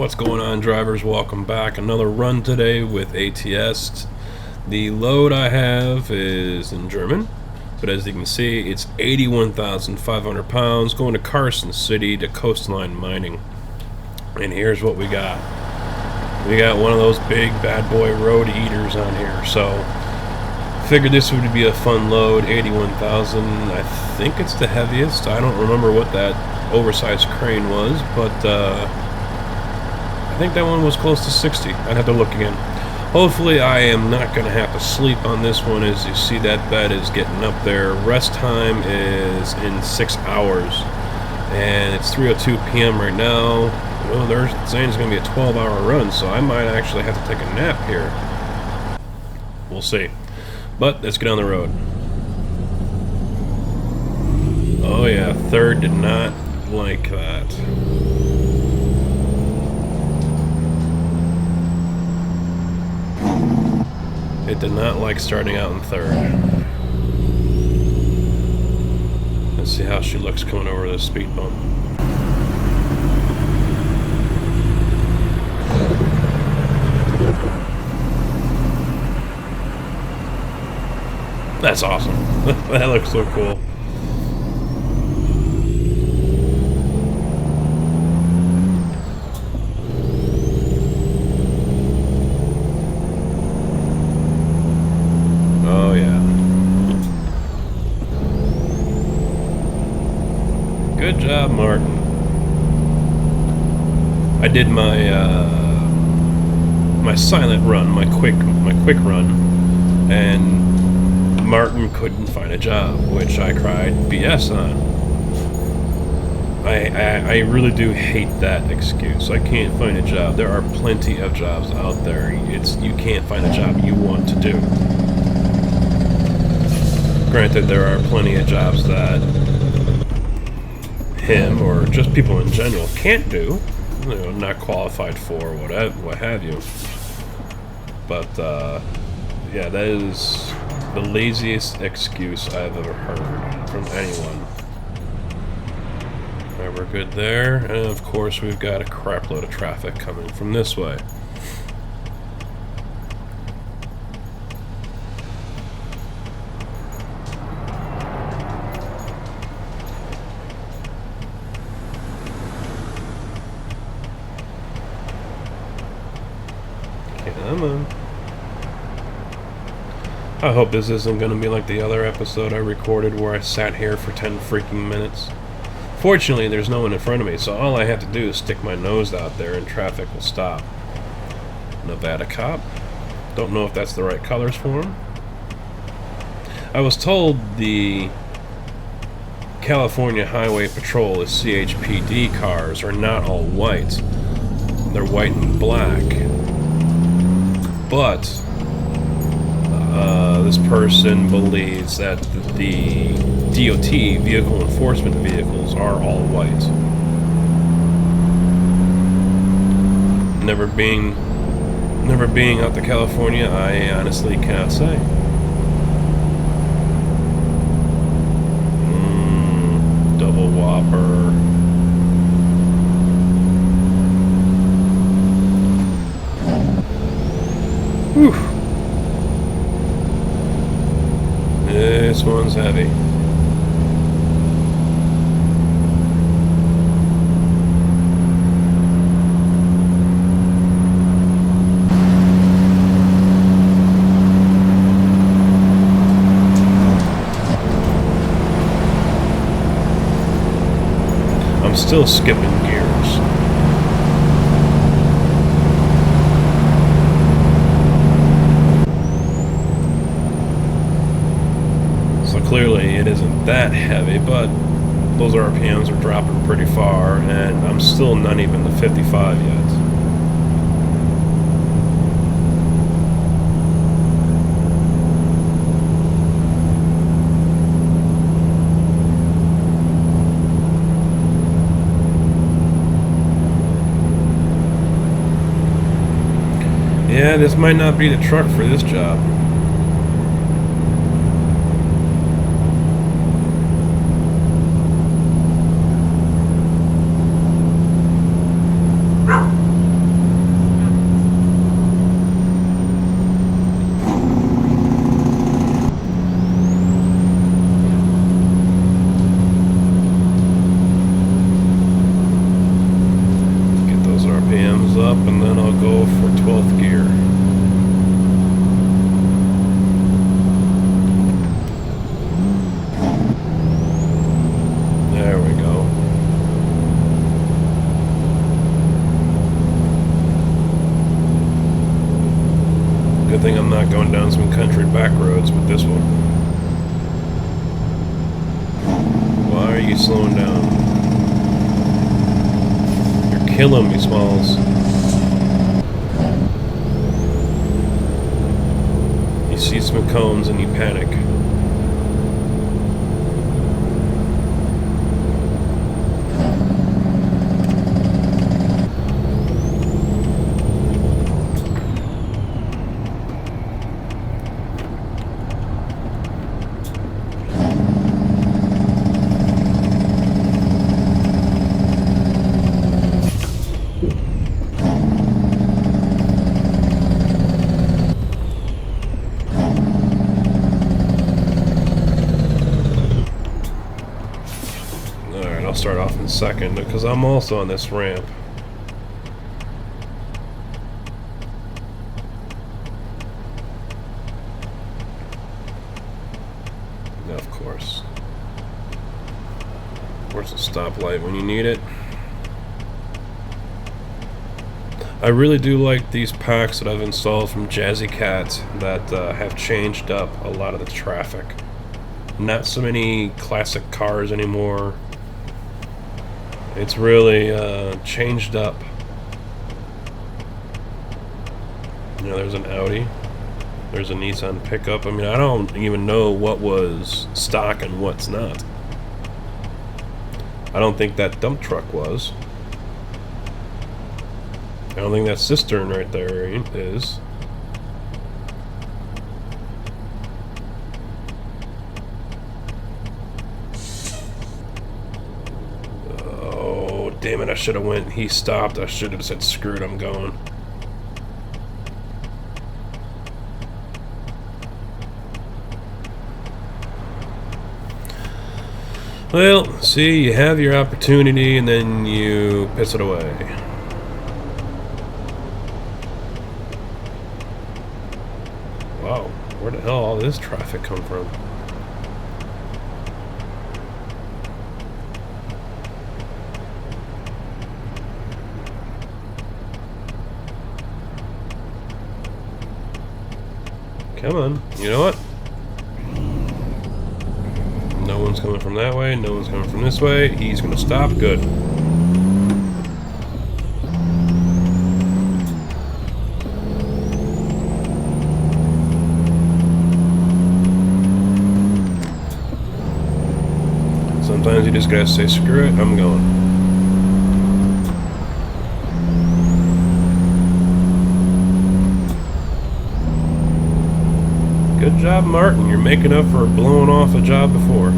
What's going on, drivers? Welcome back. Another run today with ATS. The load I have is in German, but as you can see, it's 81,500 pounds going to Carson City to Coastline Mining. And here's what we got. We got one of those big bad boy road eaters on here, so figured this would be a fun load. 81,000. I think it's the heaviest. I don't remember what that oversized crane was, but I think that one was close to 60. I'd have to look again. Hopefully I am not going to have to sleep on this one. As you see, that bed is getting up there. Rest time is in 6 hours, and it's 3:02 p.m. right now. Well, they're saying it's going to be a 12-hour run, so I might actually have to take a nap here. We'll see. But let's get on the road. Oh yeah, third did not like that. It did not like starting out in third. Let's see how she looks coming over the speed bump. That's awesome. That looks so cool. Oh yeah. Good job, Martin. I did my my silent run, my quick run, and Martin couldn't find a job, which I cried BS on. I really do hate that excuse. I can't find a job. There are plenty of jobs out there. You can't find a job you want to do. Granted, there are plenty of jobs that him or just people in general can't do. You know, not qualified for, what have you. But yeah, that is the laziest excuse I've ever heard from anyone. Alright, we're good there. And of course, we've got a crap load of traffic coming from this way. Come on. I hope this isn't going to be like the other episode I recorded where I sat here for 10 freaking minutes. Fortunately, there's no one in front of me, so all I have to do is stick my nose out there and traffic will stop. Nevada cop. Don't know if that's the right colors for him. I was told the California Highway Patrol, the CHPD cars, are not all white. They're white and black. But this person believes that the DOT vehicle enforcement vehicles are all white. Never being out to California, I honestly cannot say. Double whopper. Whew. This one's heavy. I'm still skipping gears. Clearly it isn't that heavy, but those RPMs are dropping pretty far, and I'm still not even to 55 yet. Yeah, this might not be the truck for this job. 12th gear. There we go. Good thing I'm not going down some country back roads with this one. Why are you slowing down? You're killing me, Smalls. You see some cones and you panic. I'll start off in second because I'm also on this ramp. Yeah, of course. Where's the stoplight when you need it? I really do like these packs that I've installed from Jazzy Cat that have changed up a lot of the traffic. Not so many classic cars anymore. It's really changed up. You know, there's an Audi. There's a Nissan pickup. I mean, I don't even know what was stock and what's not. I don't think that dump truck was. I don't think that cistern right there is. Damn it, I should have went. He stopped. I should have said, screw it, I'm going. Well, see, you have your opportunity and then you piss it away. Wow, where the hell all this traffic come from? Come on, you know what? No one's coming from that way, no one's coming from this way. He's gonna stop, good. Sometimes you just gotta say, screw it, I'm going. Good job, Martin. You're making up for blowing off a job before.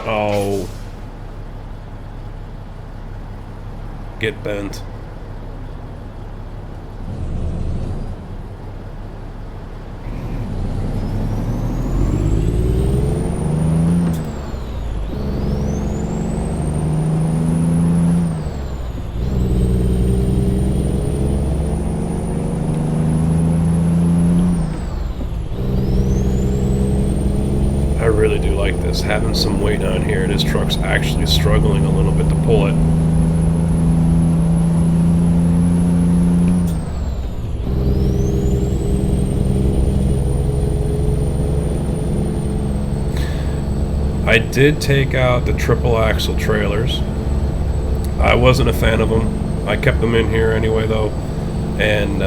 Oh. Get bent. I really do like this. Having some weight on here, this truck's actually struggling a little bit to pull it. I did take out the triple axle trailers. I wasn't a fan of them. I kept them in here anyway though. And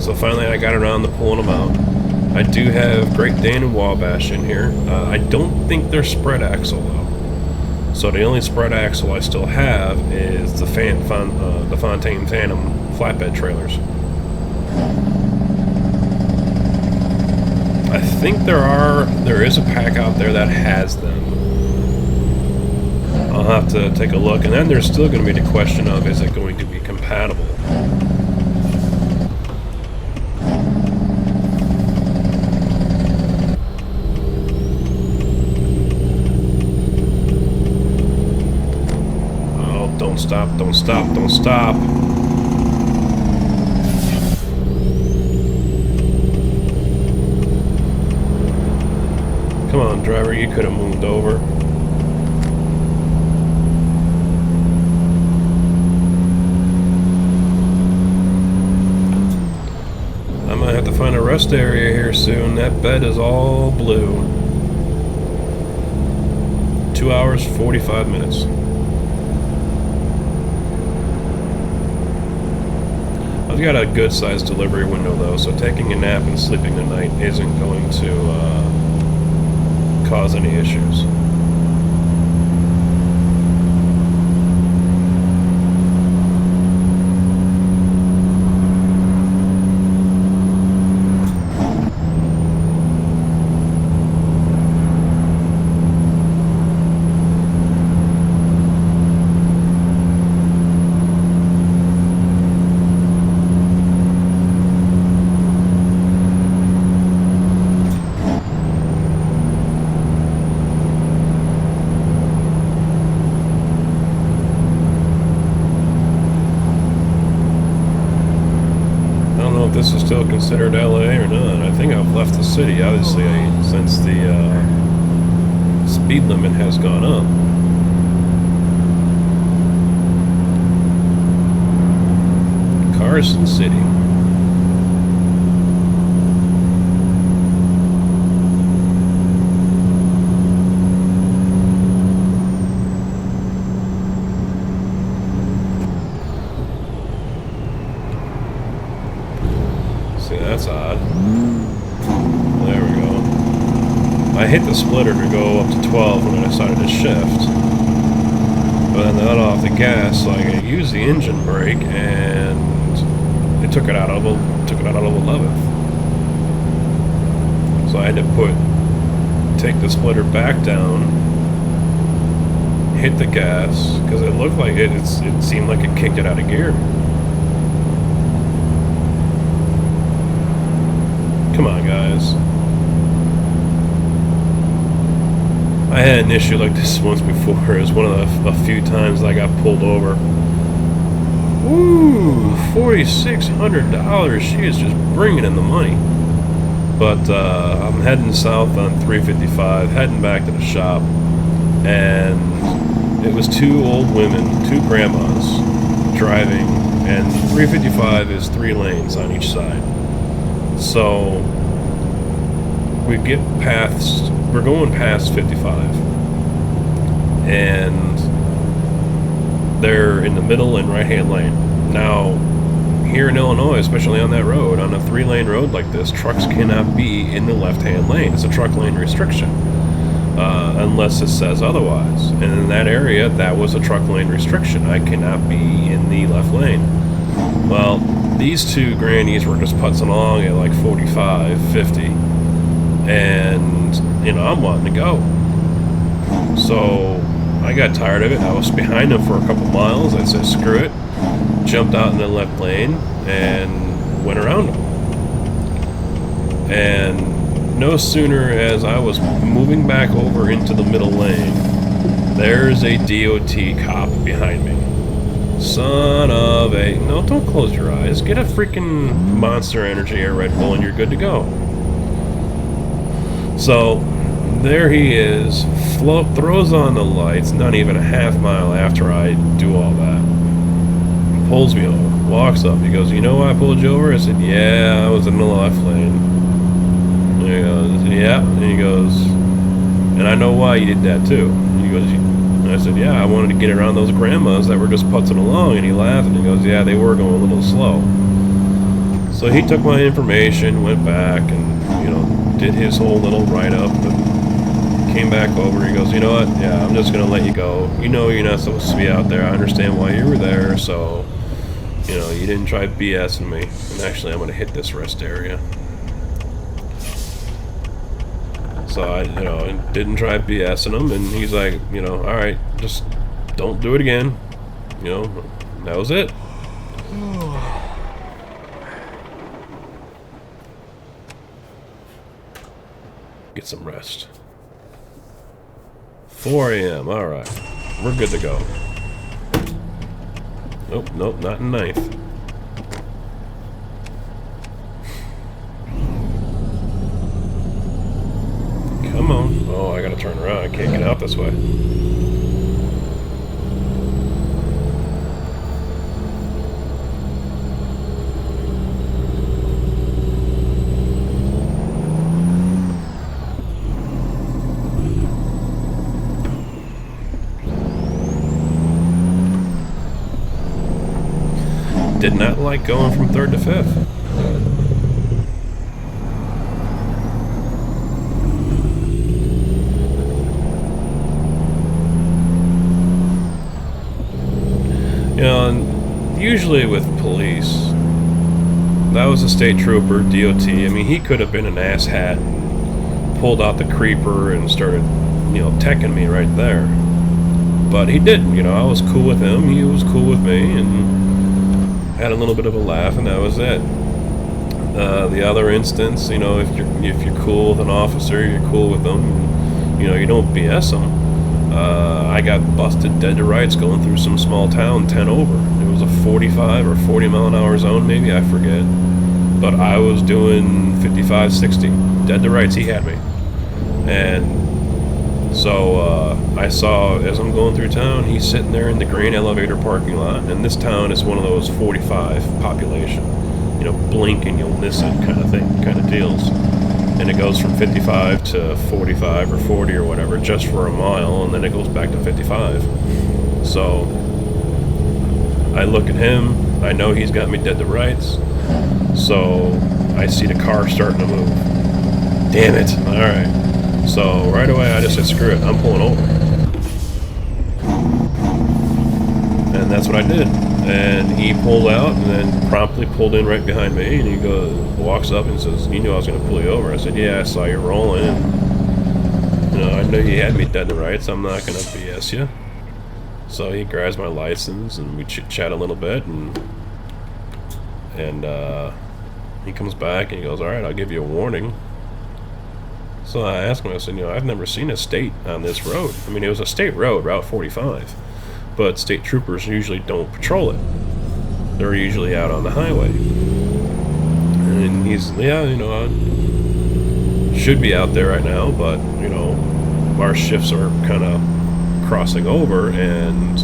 so finally I got around to pulling them out. I do have Great Dane and Wabash in here. I don't think they're spread axle though. So the only spread axle I still have is the Fontaine Phantom flatbed trailers. I think there is a pack out there that has them. I'll have to take a look, and then there's still going to be the question of, is it going to be compatible? Oh, don't stop, don't stop, don't stop. Come on, driver, you could have moved over. I might have to find a rest area here soon. That bed is all blue. 2 hours, 45 minutes. I've got a good sized delivery window though, so taking a nap and sleeping tonight isn't going to cause any issues. This is still considered LA or not. I think I've left the city, obviously, since the speed limit has gone up. Carson City. That's odd. There we go. I hit the splitter to go up to 12 when I decided to shift. But then that off the gas, so I used the engine brake and it took it out of 11th. So I had to take the splitter back down, hit the gas, because it looked like it seemed like it kicked it out of gear. Come on, guys. I had an issue like this once before. It was one of a few times I got pulled over. Ooh, $4,600. She is just bringing in the money. But I'm heading south on 355, heading back to the shop. And it was two old women, two grandmas, driving. And 355 is 3 lanes on each side. So we're going past 55, and they're in the middle and right-hand lane. Now, here in Illinois, especially on that road, on a 3-lane road like this, trucks cannot be in the left-hand lane. It's a truck lane restriction, unless it says otherwise. And in that area, that was a truck lane restriction. I cannot be in the left lane. Well, these two grannies were just putzing along at like 45, 50, and, you know, I'm wanting to go. So I got tired of it. I was behind them for a couple miles. I said, screw it. Jumped out in the left lane and went around them. And no sooner as I was moving back over into the middle lane, there's a DOT cop behind me. Son of a... No, don't close your eyes. Get a freaking Monster Energy or Red Bull and you're good to go. So, there he is. Throws on the lights, not even a half mile after I do all that. Pulls me over. Walks up. He goes, you know why I pulled you over? I said, yeah, I was in the left lane. And he goes, yeah. And he goes, and I know why you did that too. He goes, and I said, yeah, I wanted to get around those grandmas that were just putzing along. And he laughed and he goes, yeah, they were going a little slow. So he took my information, went back and, you know, did his whole little write-up and came back over. He goes, you know what, yeah, I'm just going to let you go. You know you're not supposed to be out there. I understand why you were there, so, you know, you didn't try BSing me. And actually, I'm going to hit this rest area. So I, didn't try BSing him, and he's like, all right, just don't do it again. That was it. Get some rest. 4 a.m. All right, we're good to go. Nope, not in 9th. Come on. Oh, I gotta turn around. I can't get out this way. Did not like going from 3rd to 5th. And usually with police, that was a state trooper, DOT. I mean, he could have been an asshat, pulled out the creeper and started, teching me right there. But he didn't, I was cool with him, he was cool with me, and had a little bit of a laugh, and that was it. The other instance, if you're cool with an officer, you're cool with them, you don't BS them. I got busted dead to rights going through some small town 10 over. It was a 45 or 40 mile an hour zone, maybe, I forget. But I was doing 55, 60. Dead to rights, he had me. And so I saw, as I'm going through town, he's sitting there in the grain elevator parking lot. And this town is one of those 45 population. Blink and you'll miss it kind of thing, kind of deals. And it goes from 55 to 45 or 40 or whatever, just for a mile, and then it goes back to 55. So I look at him, I know he's got me dead to rights, so I see the car starting to move. Damn it. Alright. So right away I just said, screw it, I'm pulling over. And that's what I did. And he pulled out and then promptly pulled in right behind me, and he walks up and says, "You knew I was going to pull you over." I said, "Yeah, I saw you rolling, and I know you had me dead to rights. I'm not going to BS you." So he grabs my license and we chit-chat a little bit, and he comes back and he goes, "All right, I'll give you a warning." So I asked him, I said, I've never seen a state on this road. I mean, it was a state road, Route 45. But state troopers usually don't patrol it. They're usually out on the highway. And he's, yeah, I should be out there right now, but, our shifts are kind of crossing over, and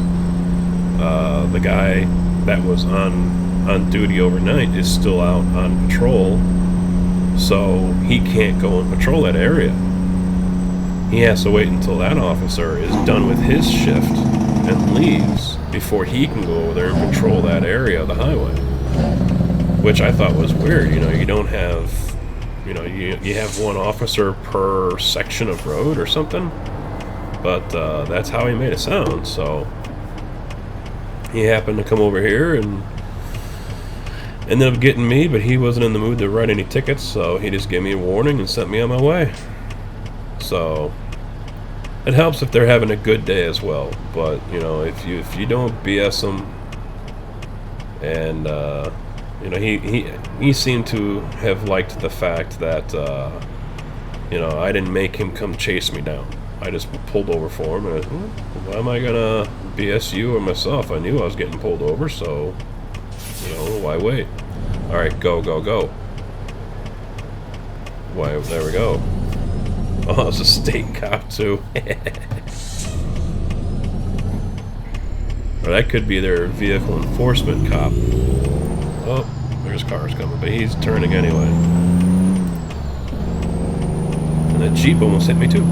the guy that was on duty overnight is still out on patrol, so he can't go and patrol that area. He has to wait until that officer is done with his shift and leaves before he can go over there and patrol that area of the highway, which I thought was weird. You don't have, you have one officer per section of road or something, but that's how he made it sound. So he happened to come over here and ended up getting me, but he wasn't in the mood to write any tickets, so he just gave me a warning and sent me on my way. So it helps if they're having a good day as well, but if you don't BS them, and he seemed to have liked the fact that I didn't make him come chase me down. I just pulled over for him, and why am I gonna BS you or myself? I knew I was getting pulled over, so why wait? All right, go. Why? There we go. Oh, it's a state cop, too. Or that could be their vehicle enforcement cop. Oh, there's cars coming, but he's turning anyway. And that Jeep almost hit me, too.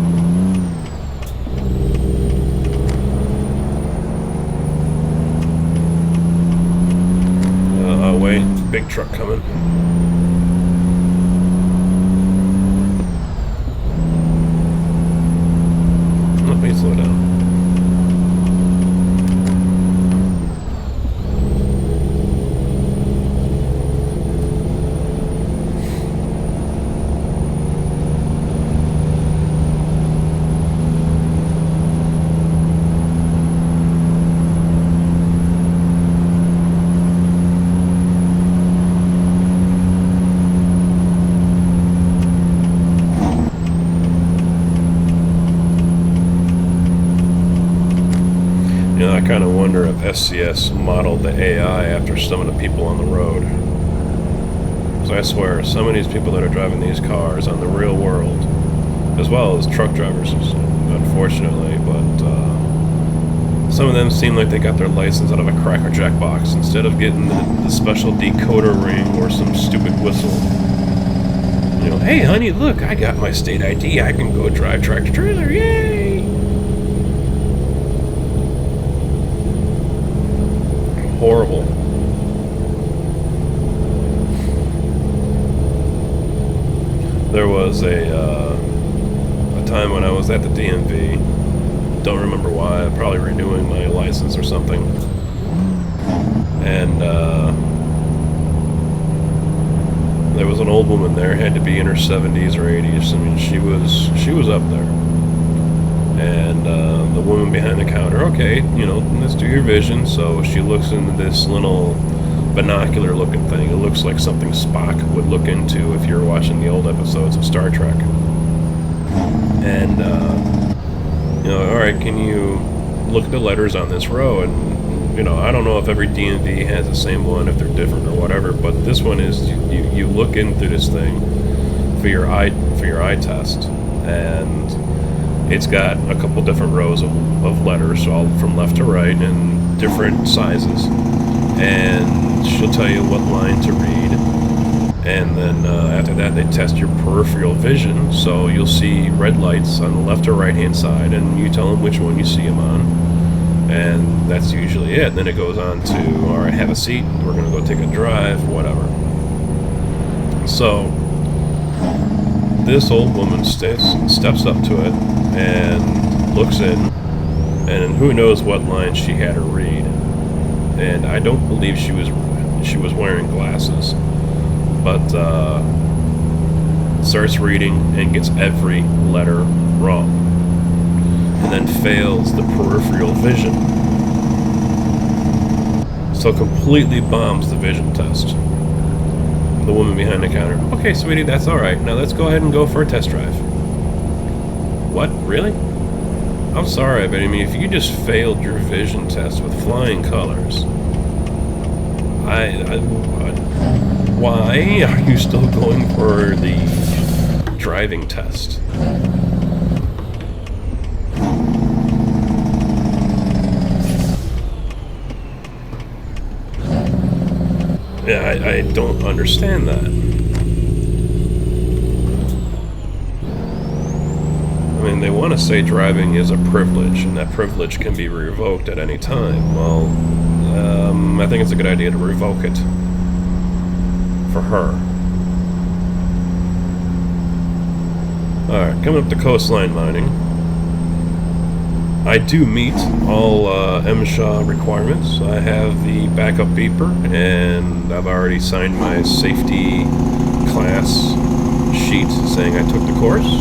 Oh, wait. Big truck coming. Slow down. You know, I kind of wonder if SCS modeled the AI after some of the people on the road. Because I swear, some of these people that are driving these cars on the real world, as well as truck drivers, unfortunately, but some of them seem like they got their license out of a Cracker Jack box instead of getting the special decoder ring or some stupid whistle. You know, hey honey, look, I got my state ID, I can go drive tractor trailer, yay! Horrible. There was a time when I was at the DMV, don't remember why, probably renewing my license or something, and there was an old woman there, had to be in her 70s or 80s. I mean, she was up there, and the woman behind the counter, okay, you know, let's do your vision. So she looks into this little binocular looking thing. It looks like something Spock would look into if you're watching the old episodes of Star Trek. And you know, all right, can you look at the letters on this row? And you know, I don't know if every DMV has the same one, if they're different or whatever, but this one is, you look into this thing for your eye test, and it's got a couple different rows of letters, all from left to right, and different sizes, and she'll tell you what line to read. And then after that, they test your peripheral vision, so you'll see red lights on the left or right hand side, and you tell them which one you see them on, and that's usually it. And then it goes on to, all right, have a seat, we're going to go take a drive, whatever. So this old woman steps up to it and looks in, and who knows what line she had to read. And I don't believe she was wearing glasses, but starts reading and gets every letter wrong, and then fails the peripheral vision. So completely bombs the vision test. The woman behind the counter, okay, sweetie, that's alright. Now let's go ahead and go for a test drive. What? Really? I'm sorry, but I mean, if you just failed your vision test with flying colors, why are you still going for the driving test? Yeah, I don't understand that. I mean, they want to say driving is a privilege, and that privilege can be revoked at any time. Well, I think it's a good idea to revoke it for her. Alright, coming up to coastline mining. I do meet all MSHA requirements. I have the backup beeper, and I've already signed my safety class sheet saying I took the course.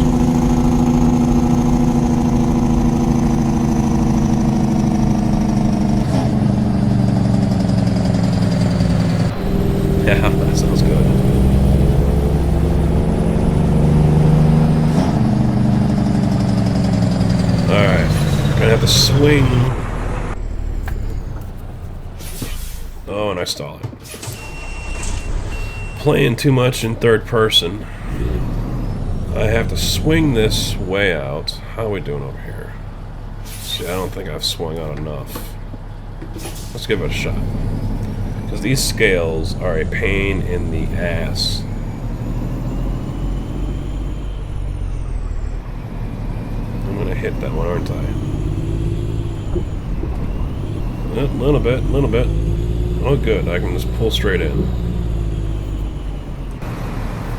Yeah, that sounds good. Alright, gonna have to swing. Oh, and I stall it. Playing too much in third person. I have to swing this way out. How are we doing over here? See, I don't think I've swung out enough. Let's give it a shot. Because these scales are a pain in the ass. I'm gonna hit that one, aren't I? A little bit. Oh good, I can just pull straight in.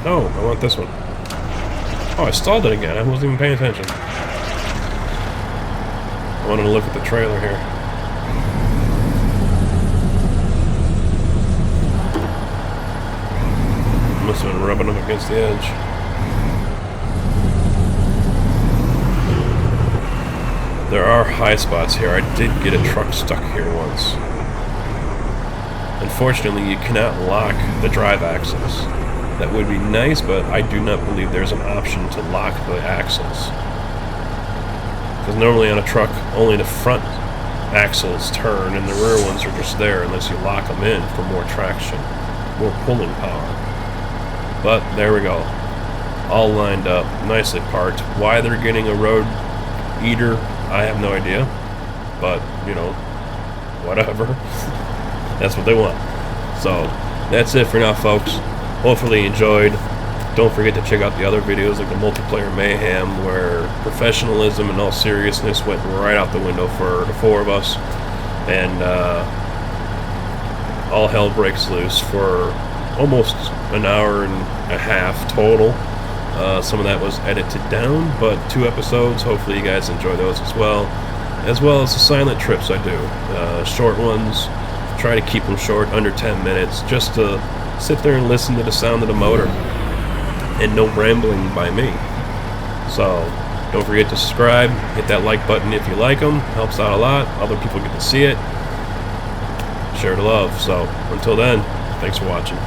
Oh, I want this one. Oh, I stalled it again, I wasn't even paying attention. I wanted to look at the trailer here. Must have been rubbing up against the edge. There are high spots here. I did get a truck stuck here once. Unfortunately, you cannot lock the drive axles. That would be nice, but I do not believe there's an option to lock the axles. Because normally on a truck, only the front axles turn, and the rear ones are just there unless you lock them in for more traction, more pulling power. But there we go, all lined up, nicely parked. Why they're getting a road eater, I have no idea, but you know, whatever. That's what they want. So that's it for now, folks. Hopefully you enjoyed. Don't forget to check out the other videos like the multiplayer mayhem, where professionalism and all seriousness went right out the window for the four of us, and all hell breaks loose for almost an hour and a half total. Some of that was edited down, but 2 episodes. Hopefully you guys enjoy those as well as the silent trips I do. Short ones, try to keep them short, under 10 minutes, just to sit there and listen to the sound of the motor, and no rambling by me. So don't forget to subscribe, hit that like button if you like them, helps out a lot. Other people get to see it, share the love. So until then, thanks for watching.